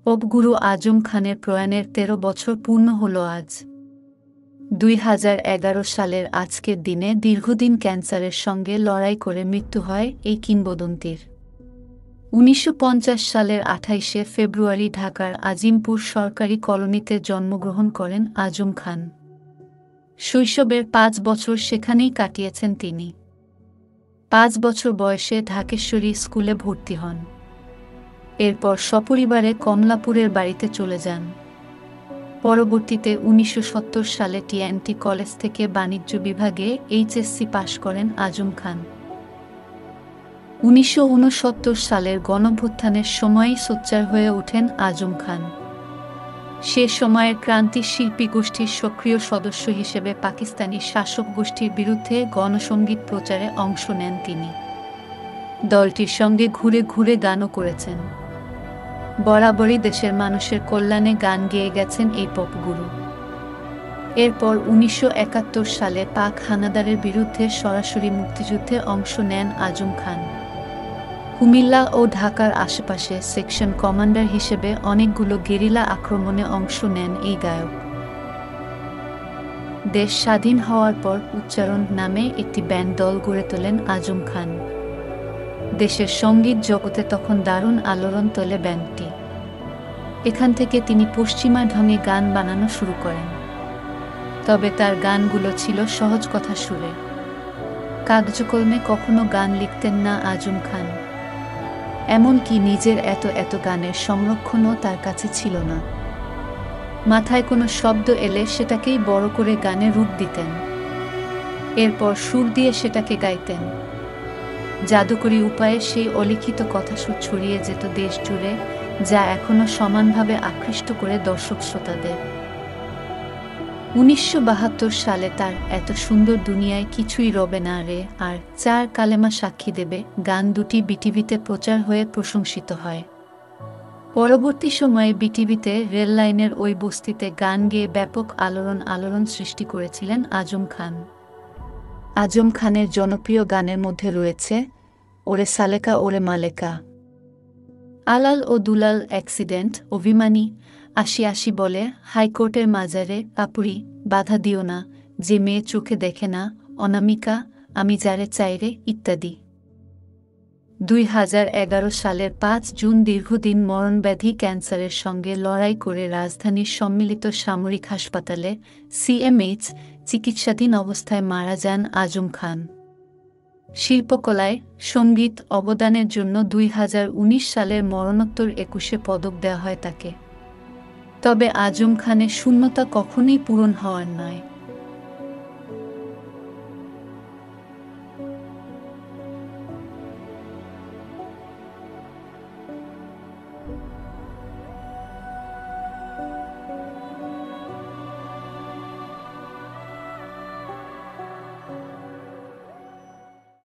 Pop গুরু আজম খানের প্রয়াণের ১৩ বছর পূর্ণ হল আজ। ২০১১ সালের আজকের দিনে দীর্ঘদিন ক্যান্সারের সঙ্গে লড়াই করে মৃত্যু হয় এই কিংবদন্তির। ১৯৫০ সালের ২৮শে ফেব্রুয়ারি ঢাকার আজিমপুর সরকারি কলোনিতে জন্মগ্রহণ করেন আজম খান। শৈশবের ৫ বছর সেখানেই কাটিয়েছেন তিনি। ৫ বছর বয়সে ঢাকেশ্বরী স্কুলে ভর্তি হন। এরপর সপরিবারে কমলাপুরের বাড়িতে চলে যান। পরবর্তীতে ১৯৭০ সালে টিএনটি কলেজ থেকে বাণিজ্য বিভাগে এইচএসসি পাশ করেন আজম খান। ১৯৬৯ সালের গণঅভ্যুত্থানের সময়ই সোচ্চার হয়ে ওঠেন আজম খান। সে সময়ের ক্রান্তি শিল্পী গোষ্ঠীর সক্রিয় সদস্য হিসেবে পাকিস্তানি শাসক গোষ্ঠীর বিরুদ্ধে গণসংগীত প্রচারে অংশ নেন তিনি। দলটির সঙ্গে ঘুরে ঘুরে গানও করেছেন। বরাবরই দেশের মানুষের কল্যাণে গান গেয়ে গেছেন এই পপ গুরু। এরপর ১৯৭১ সালে পাক হানাদারের বিরুদ্ধে সরাসরি মুক্তিযুদ্ধে অংশ নেন আজম খান। কুমিল্লা ও ঢাকার আশেপাশে সেকশন কমান্ডার হিসেবে অনেকগুলো গেরিলা আক্রমণে অংশ নেন এই গায়ক। দেশ স্বাধীন হওয়ার পর উচ্চারণ নামে একটি ব্যান্ড দল গড়ে তোলেন আজম খান। দেশের সঙ্গীত জগতে তখন দারুণ আলোড়ন তোলে ব্যান্ডটি। এখান থেকে তিনি পশ্চিমা ঢঙে গান বানানো শুরু করেন। তবে তার গানগুলো ছিল সহজ কথা সুরে। কাগজকলমে কখনো গান লিখতেন না আজম খান। এমনকি নিজের এত গানের সংরক্ষণও তার কাছে ছিল না। মাথায় কোনো শব্দ এলে সেটাকেই বড় করে গানে রূপ দিতেন। এরপর সুর দিয়ে সেটাকে গাইতেন। জাদুকরী উপায়ে সেই অলিখিত কথাসুর ছড়িয়ে যেত দেশ জুড়ে, যা এখনো সমানভাবে আকৃষ্ট করে দর্শক শ্রোতাদের। ১৯৭২ সালে তার এত সুন্দর দুনিয়ায় কিছুই রবে না রে আর ৪ কালেমা সাক্ষী দেবে গান দুটি বিটিভিতে প্রচার হয়ে প্রশংসিত হয়। পরবর্তী সময়ে বিটিভিতে রেললাইনের ওই বস্তিতে গান গেয়ে ব্যাপক আলোড়ন সৃষ্টি করেছিলেন আজম খান। আজম খানের জনপ্রিয় গানের মধ্যে রয়েছে ওরে সালেকা ওরে মালেকা, আলাল ও দুলাল, অ্যাক্সিডেন্ট, অভিমানী, আশি আশি বলে, হাইকোর্টের মাজারে, কাপুরি, বাধা দিও না, যে মেয়ে চোখে দেখে না, অনামিকা, আমি যারে চাইরে ইত্যাদি। ২০১১ সালের ৫ জুন দীর্ঘদিন মরণব্যাধি ক্যান্সারের সঙ্গে লড়াই করে রাজধানীর সম্মিলিত সামরিক হাসপাতালে সিএমএইচ চিকিৎসাধীন অবস্থায় মারা যান আজম খান। শিল্পকলায় সঙ্গীত অবদানের জন্য ২০১৯ সালের মরণোত্তর ২১শে পদক দেওয়া হয় তাকে। তবে আজম খানের শূন্যতা কখনোই পূরণ হওয়ার নয়।